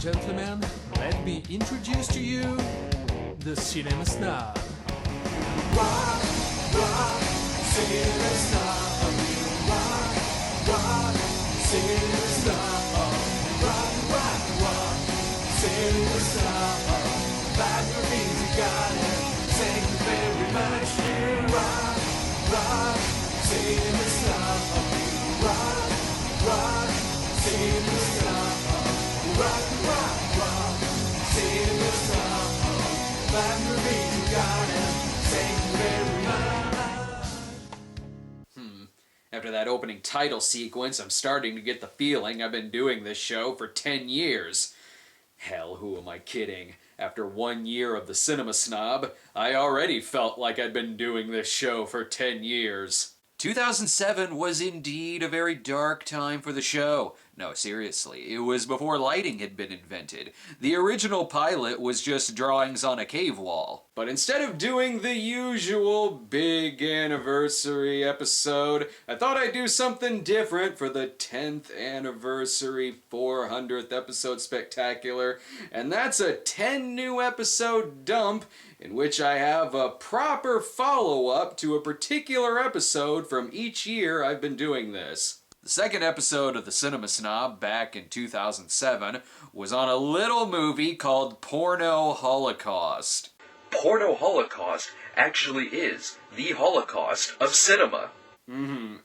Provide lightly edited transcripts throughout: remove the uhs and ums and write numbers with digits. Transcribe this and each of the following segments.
gentlemen, let me introduce to you the Cinema Snob. Rock, rock, Cinema Snob. Rock, rock, Cinema Snob. Rock, rock, rock, Cinema Snob. Five movies you gotta thank you very much. Rock, rock, Cinema Snob. Rock, rock, Cinema Snob. Rock, rock, rock, Cinema Snob. Five movies you gotta thank you very much. After that opening title sequence, I'm starting to get the feeling I've been doing this show for 10 years. Hell, who am I kidding? After 1 year of the Cinema Snob, I already felt like I'd been doing this show for 10 years. 2007 was indeed a very dark time for the show. No, seriously, it was before lighting had been invented. The original pilot was just drawings on a cave wall. But instead of doing the usual big anniversary episode, I thought I'd do something different for the 10th anniversary 400th episode spectacular, and that's a 10 new episode dump in which I have a proper follow-up to a particular episode from each year I've been doing this. The second episode of the Cinema Snob back in 2007 was on a little movie called Porno Holocaust. Porno Holocaust actually is the Holocaust of cinema.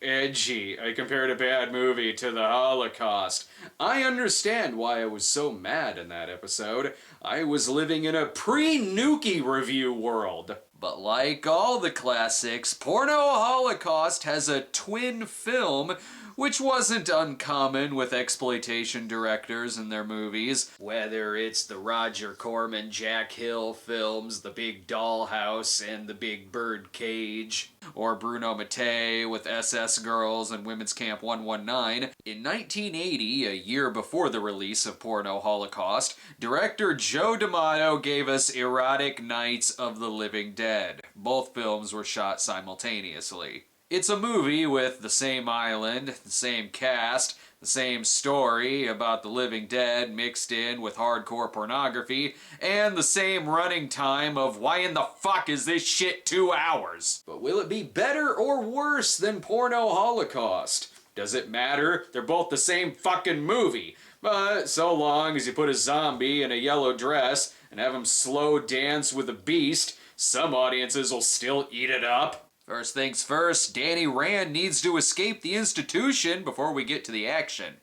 Edgy. I compared a bad movie to the Holocaust. I understand why I was so mad in that episode. I was living in a pre-Nukie review world. But like all the classics, Porno Holocaust has a twin film, which wasn't uncommon with exploitation directors and their movies. Whether it's the Roger Corman, Jack Hill films, The Big Dollhouse and The Big Bird Cage, or Bruno Mattei with SS Girls and Women's Camp 119. In 1980, a year before the release of Porno Holocaust, director Joe D'Amato gave us Erotic Nights of the Living Dead. Both films were shot simultaneously. It's a movie with the same island, the same cast, the same story about the living dead mixed in with hardcore pornography, and the same running time of why in the fuck is this shit 2 hours? But will it be better or worse than Porno Holocaust? Does it matter? They're both the same fucking movie. But so long as you put a zombie in a yellow dress and have him slow dance with a beast, some audiences will still eat it up. First things first, Danny Rand needs to escape the institution before we get to the action.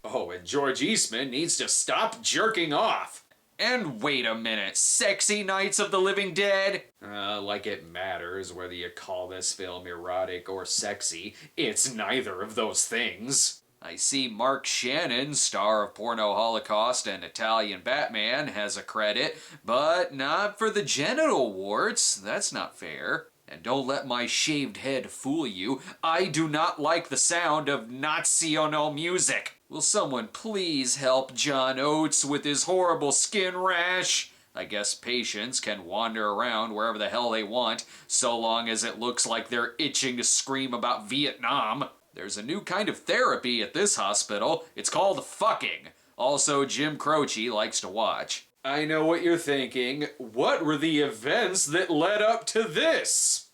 Oh, and George Eastman needs to stop jerking off. And wait a minute, Sexy Nights of the Living Dead? Like it matters whether you call this film erotic or sexy. It's neither of those things. I see Mark Shannon, star of Porno Holocaust and Italian Batman, has a credit, but not for the genital warts. That's not fair. And don't let my shaved head fool you. I do not like the sound of National music. Will someone please help John Oates with his horrible skin rash? I guess patients can wander around wherever the hell they want, so long as it looks like they're itching to scream about Vietnam. There's a new kind of therapy at this hospital. It's called fucking. Also, Jim Croce likes to watch. I know what you're thinking. What were the events that led up to this?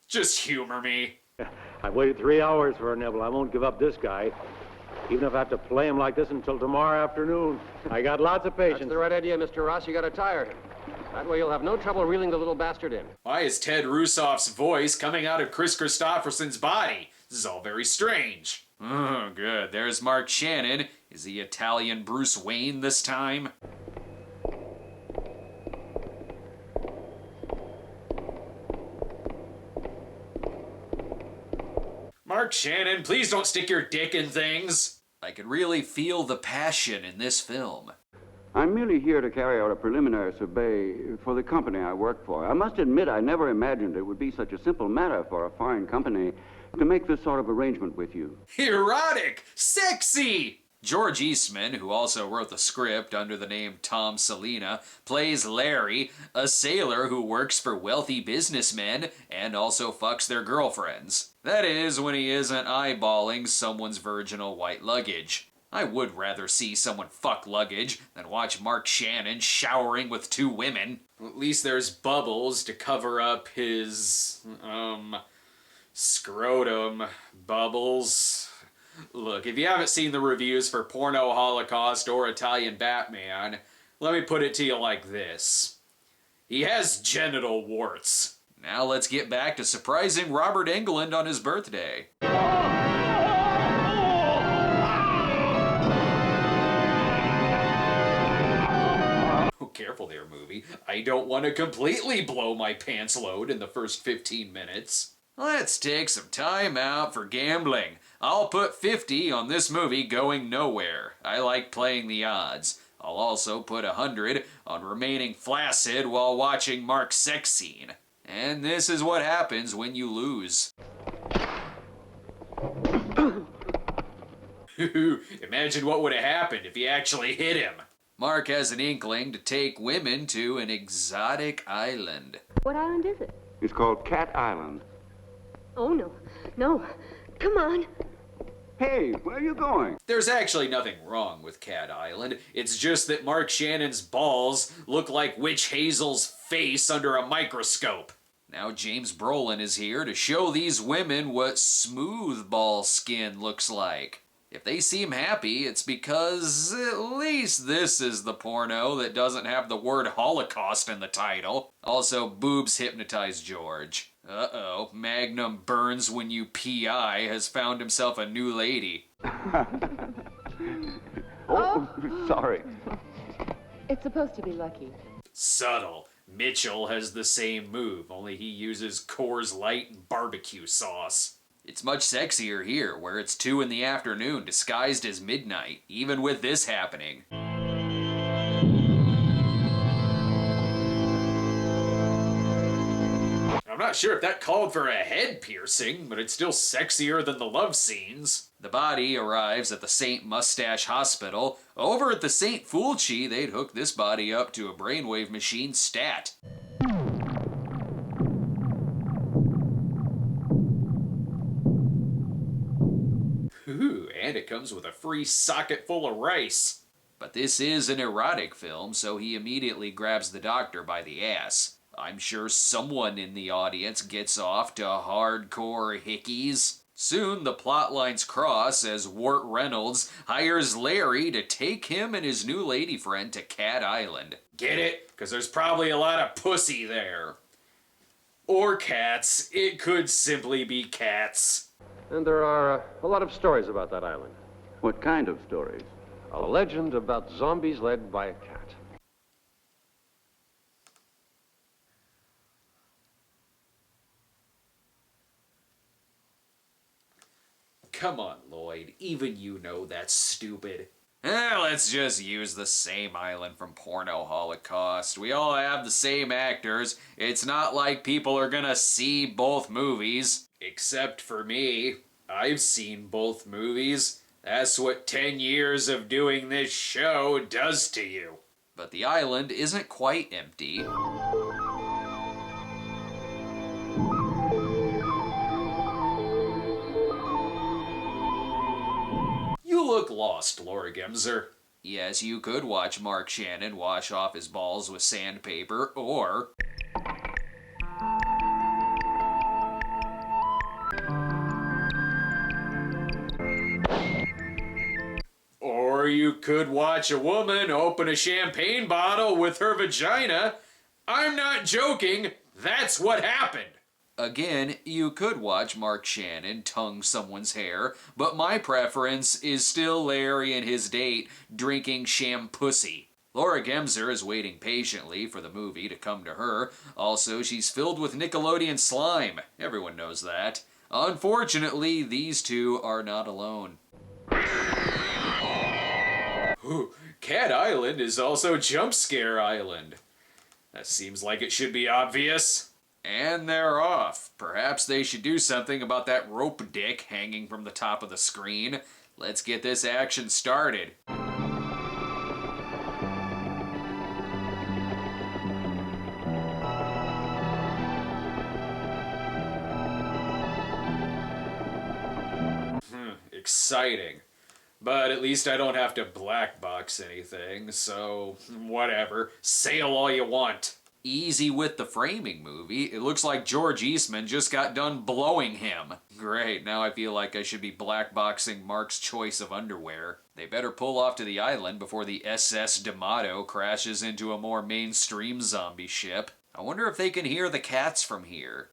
Just humor me. I waited 3 hours for a nibble. I won't give up this guy, even if I have to play him like this until tomorrow afternoon. I got lots of patience. That's the right idea, Mr. Ross. You gotta tire him. That way you'll have no trouble reeling the little bastard in. Why is Ted Russoff's voice coming out of Chris Christopherson's body? This is all very strange. Oh, good. There's Mark Shannon. Is he Italian Bruce Wayne this time? Mark Shannon, please don't stick your dick in things. I could really feel the passion in this film. I'm merely here to carry out a preliminary survey for the company I work for. I must admit I never imagined it would be such a simple matter for a foreign company to make this sort of arrangement with you. Erotic! Sexy! George Eastman, who also wrote the script under the name Tom Salina, plays Larry, a sailor who works for wealthy businessmen and also fucks their girlfriends. That is, when he isn't eyeballing someone's virginal white luggage. I would rather see someone fuck luggage than watch Mark Shannon showering with 2 women. At least there's bubbles to cover up his, scrotum bubbles. Look, if you haven't seen the reviews for Porno Holocaust or Italian Batman, let me put it to you like this. He has genital warts. Now let's get back to surprising Robert Englund on his birthday. Oh, careful there, movie. I don't want to completely blow my pants load in the first 15 minutes. Let's take some time out for gambling. I'll put 50 on this movie going nowhere. I like playing the odds. I'll also put 100 on remaining flaccid while watching Mark's sex scene. And this is what happens when you lose. Imagine what would have happened if he actually hit him. Mark has an inkling to take women to an exotic island. What island is it? It's called Cat Island. Oh, no. No. Come on. Hey, where are you going? There's actually nothing wrong with Cat Island. It's just that Mark Shannon's balls look like Witch Hazel's face under a microscope. Now James Brolin is here to show these women what smooth ball skin looks like. If they seem happy, it's because at least this is the porno that doesn't have the word Holocaust in the title. Also, boobs hypnotize George. Uh-oh, Magnum burns when you PI has found himself a new lady. Oh, sorry. It's supposed to be lucky. Subtle. Mitchell has the same move, only he uses Coors Light and barbecue sauce. It's much sexier here, where it's 2 in the afternoon, disguised as midnight, even with this happening. I'm not sure if that called for a head piercing, but it's still sexier than the love scenes. The body arrives at the St. Mustache Hospital. Over at the St. Fulci, they'd hook this body up to a brainwave machine stat. Ooh, and it comes with a free socket full of rice. But this is an erotic film, so he immediately grabs the doctor by the ass. I'm sure someone in the audience gets off to hardcore hickeys. Soon the plot lines cross as Wart Reynolds hires Larry to take him and his new lady friend to Cat Island. Get it? Because there's probably a lot of pussy there. Or cats. It could simply be cats. And there are a lot of stories about that island. What kind of stories? A legend about zombies led by a cat. Come on, Lloyd. Even you know that's stupid. Let's just use the same island from Porno Holocaust. We all have the same actors. It's not like people are gonna see both movies. Except for me. I've seen both movies. That's what 10 years of doing this show does to you. But the island isn't quite empty. You look lost, Laura Gemser. Yes, you could watch Mark Shannon wash off his balls with sandpaper, or... Or you could watch a woman open a champagne bottle with her vagina. I'm not joking, that's what happened. Again, you could watch Mark Shannon tongue someone's hair, but my preference is still Larry and his date drinking shampussy. Laura Gemser is waiting patiently for the movie to come to her. Also, she's filled with Nickelodeon slime. Everyone knows that. Unfortunately, these two are not alone. Ooh, Cat Island is also Jump Scare Island. That seems like it should be obvious. And they're off. Perhaps they should do something about that rope dick hanging from the top of the screen. Let's get this action started. Exciting. But at least I don't have to black box anything, so whatever. Sail all you want. Easy with the framing movie. It looks like George Eastman just got done blowing him. Great, now I feel like I should be black boxing Mark's choice of underwear. They better pull off to the island before the SS D'Amato crashes into a more mainstream zombie ship. I wonder if they can hear the cats from here.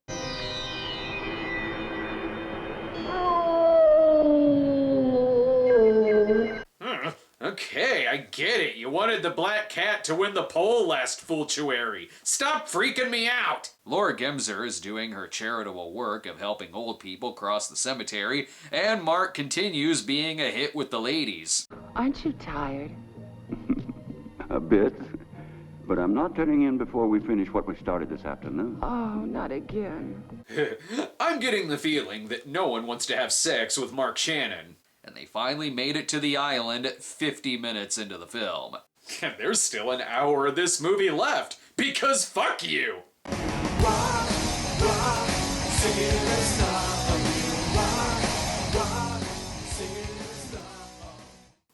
Okay, I get it. You wanted the black cat to win the poll last Fultuary. Stop freaking me out! Laura Gemser is doing her charitable work of helping old people cross the cemetery, and Mark continues being a hit with the ladies. Aren't you tired? A bit. But I'm not turning in before we finish what we started this afternoon. Oh, not again. I'm getting the feeling that no one wants to have sex with Mark Shannon. And they finally made it to the island 50 minutes into the film. And there's still an hour of this movie left, because fuck you! Rock, rock, Cinema Snob. Rock, Cinema Snob.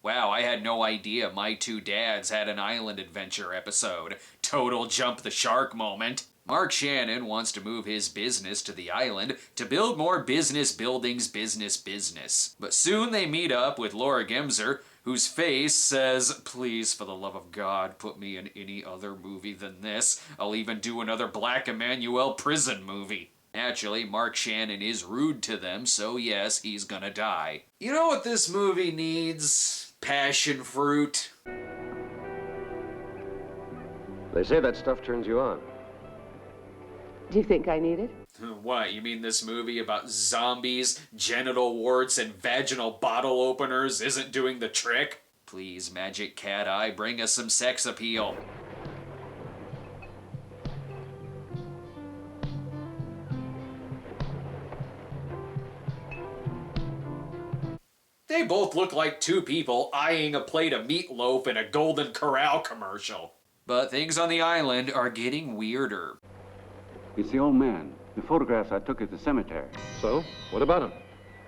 Wow, I had no idea My Two Dads had an island adventure episode. Total jump the shark moment. Mark Shannon wants to move his business to the island to build more business buildings, business. But soon they meet up with Laura Gemser, whose face says, "Please, for the love of God, put me in any other movie than this. I'll even do another Black Emmanuel prison movie." Naturally, Mark Shannon is rude to them, so yes, he's gonna die. You know what this movie needs? Passion fruit. They say that stuff turns you on. Do you think I need it? What, you mean this movie about zombies, genital warts, and vaginal bottle openers isn't doing the trick? Please, Magic Cat Eye, bring us some sex appeal. They both look like two people eyeing a plate of meatloaf in a Golden Corral commercial. But things on the island are getting weirder. It's the old man. The photographs I took at the cemetery. So, what about him?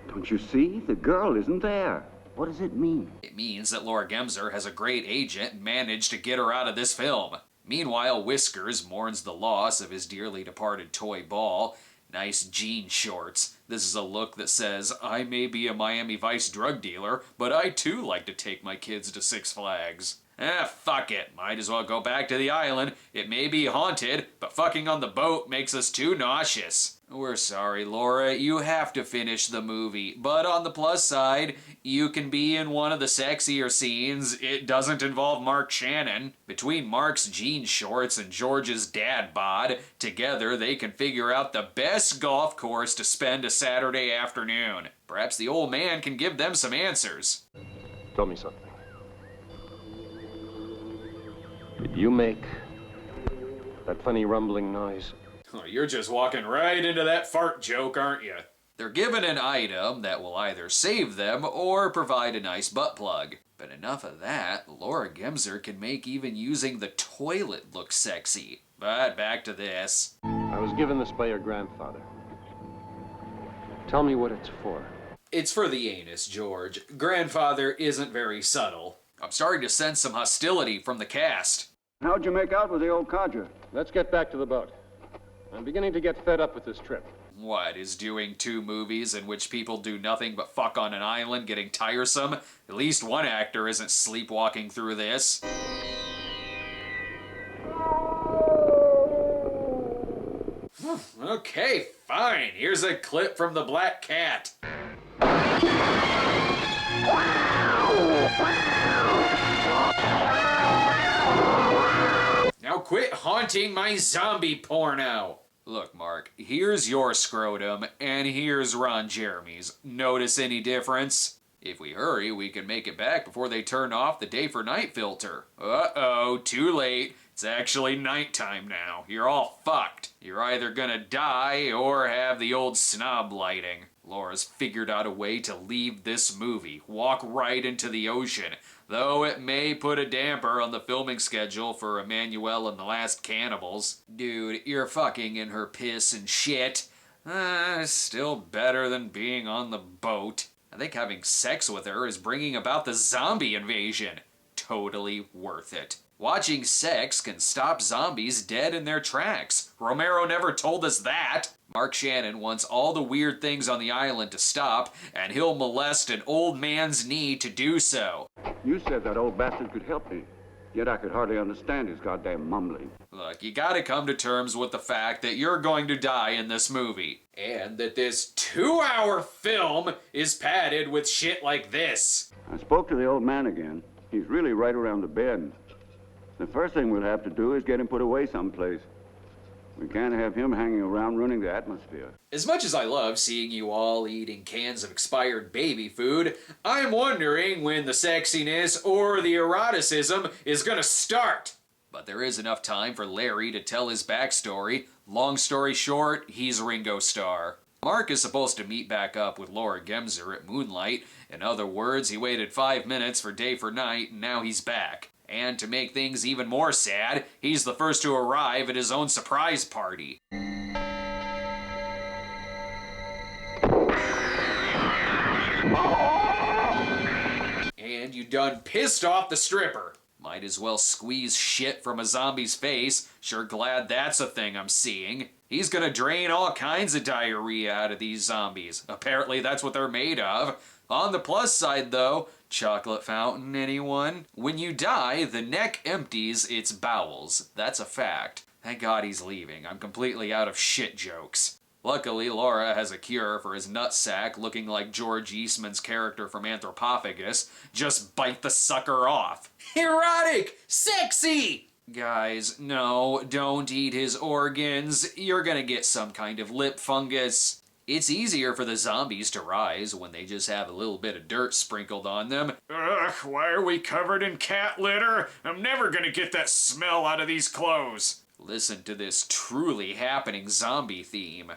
Don't you see? The girl isn't there. What does it mean? It means that Laura Gemser has a great agent and managed to get her out of this film. Meanwhile, Whiskers mourns the loss of his dearly departed toy ball. Nice jean shorts. This is a look that says, I may be a Miami Vice drug dealer, but I too like to take my kids to Six Flags. Fuck it. Might as well go back to the island. It may be haunted, but fucking on the boat makes us too nauseous. We're sorry, Laura. You have to finish the movie. But on the plus side, you can be in one of the sexier scenes. It doesn't involve Mark Shannon. Between Mark's jean shorts and George's dad bod, together they can figure out the best golf course to spend a Saturday afternoon. Perhaps the old man can give them some answers. Tell me something. Did you make that funny rumbling noise? Oh, you're just walking right into that fart joke, aren't you? They're given an item that will either save them or provide a nice butt plug. But enough of that, Laura Gemser can make even using the toilet look sexy. But back to this. I was given this by your grandfather. Tell me what it's for. It's for the anus, George. Grandfather isn't very subtle. I'm starting to sense some hostility from the cast. How'd you make out with the old codger? Let's get back to the boat. I'm beginning to get fed up with this trip. What, is doing 2 movies in which people do nothing but fuck on an island getting tiresome? At least one actor isn't sleepwalking through this. Okay, fine. Here's a clip from The Black Cat. Now quit haunting my zombie porno. Look, Mark, here's your scrotum, and here's Ron Jeremy's. Notice any difference? If we hurry, we can make it back before they turn off the day for night filter. Uh-oh, too late. It's It's actually nighttime now. You're all fucked. You're either gonna die or have the old snob lighting. Laura's figured out a way to leave this movie, walk right into the ocean, though it may put a damper on the filming schedule for Emmanuel and the Last Cannibals. Dude, you're fucking in her piss and shit. Still better than being on the boat. I think having sex with her is bringing about the zombie invasion. Totally worth it. Watching sex can stop zombies dead in their tracks. Romero never told us that. Mark Shannon wants all the weird things on the island to stop, and he'll molest an old man's knee to do so. You said that old bastard could help me, yet I could hardly understand his goddamn mumbling. Look, you gotta come to terms with the fact that you're going to die in this movie, and that this 2-hour film is padded with shit like this. I spoke to the old man again. He's really right around the bend. The first thing we'll have to do is get him put away someplace. We can't have him hanging around ruining the atmosphere. As much as I love seeing you all eating cans of expired baby food, I'm wondering when the sexiness or the eroticism is gonna start. But there is enough time for Larry to tell his backstory. Long story short, he's Ringo Starr. Mark is supposed to meet back up with Laura Gemser at Moonlight. In other words, he waited 5 minutes for day for night, and now he's back. And to make things even more sad, he's the first to arrive at his own surprise party. And you done pissed off the stripper. Might as well squeeze shit from a zombie's face. Sure glad that's a thing I'm seeing. He's gonna drain all kinds of diarrhea out of these zombies. Apparently that's what they're made of. On the plus side though, chocolate fountain, anyone? When you die, the neck empties its bowels. That's a fact. Thank God he's leaving. I'm completely out of shit jokes. Luckily, Laura has a cure for his nutsack looking like George Eastman's character from Anthropophagus. Just bite the sucker off. Erotic! Sexy! Guys, no, don't eat his organs. You're gonna get some kind of lip fungus. It's easier for the zombies to rise when they just have a little bit of dirt sprinkled on them. Ugh, why are we covered in cat litter? I'm never gonna get that smell out of these clothes. Listen to this truly happening zombie theme.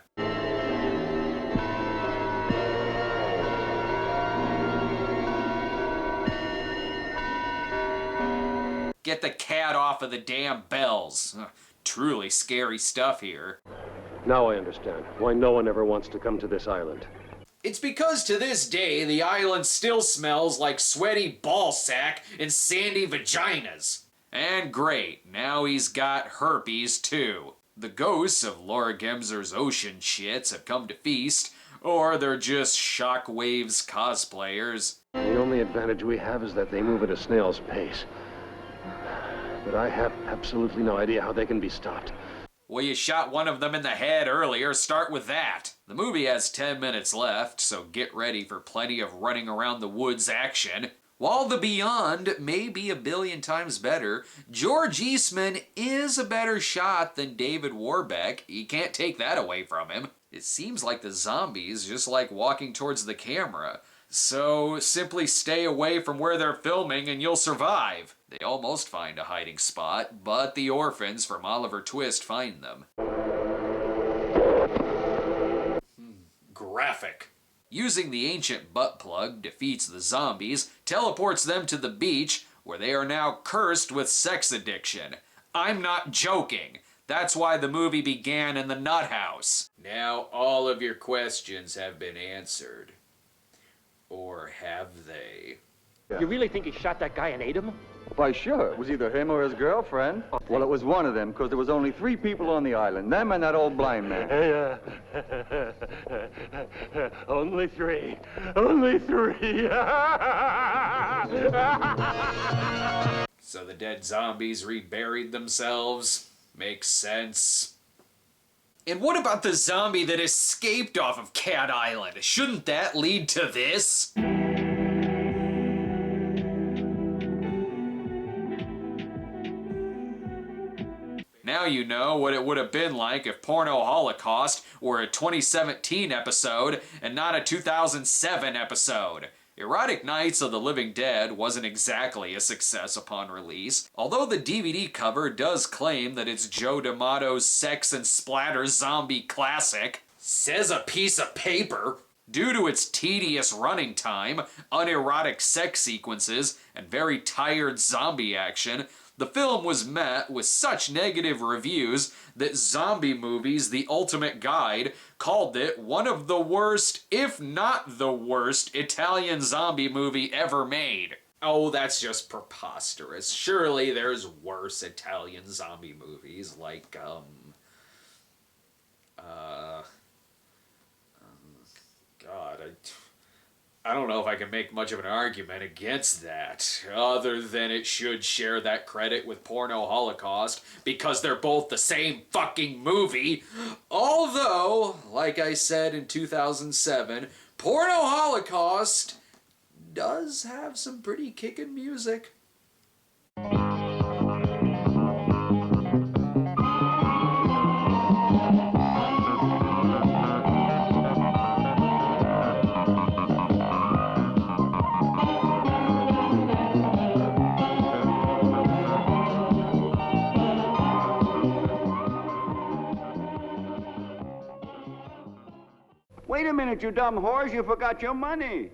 Get the cat off of the damn bells. Truly scary stuff here. Now I understand why no one ever wants to come to this island. It's because to this day, the island still smells like sweaty ballsack and sandy vaginas. And great, now he's got herpes too. The ghosts of Laura Gemser's ocean shits have come to feast, or they're just Shockwave's cosplayers. The only advantage we have is that they move at a snail's pace. But I have absolutely no idea how they can be stopped. Well, you shot one of them in the head earlier, start with that. The movie has 10 minutes left, so get ready for plenty of running around the woods action. While The Beyond may be a billion times better, George Eastman is a better shot than David Warbeck. You can't take that away from him. It seems like the zombies just like walking towards the camera. So simply stay away from where they're filming and you'll survive. They almost find a hiding spot, but the orphans from Oliver Twist find them. Graphic. Using the ancient butt plug defeats the zombies, teleports them to the beach, where they are now cursed with sex addiction. I'm not joking. That's why the movie began in the nut house. Now all of your questions have been answered. Or have they? You really think he shot that guy and ate him? Why, sure. It was either him or his girlfriend. Well, it was one of them, because there was only 3 people on the island. Them and that old blind man. Only 3. Only 3. So the dead zombies reburied themselves? Makes sense. And what about the zombie that escaped off of Cat Island? Shouldn't that lead to this? Now you know what it would have been like if Porno Holocaust were a 2017 episode and not a 2007 episode. Erotic Nights of the Living Dead wasn't exactly a success upon release, although the DVD cover does claim that it's Joe D'Amato's sex and splatter zombie classic. Says a piece of paper. Due to its tedious running time, unerotic sex sequences, and very tired zombie action, the film was met with such negative reviews that Zombie Movies, The Ultimate Guide, called it one of the worst, if not the worst, Italian zombie movie ever made. Oh, that's just preposterous. Surely there's worse Italian zombie movies like, God, I don't know if I can make much of an argument against that, other than it should share that credit with Porno Holocaust, because they're both the same fucking movie. Although, like I said in 2007, Porno Holocaust does have some pretty kickin' music. Wait a minute, you dumb whores, you forgot your money.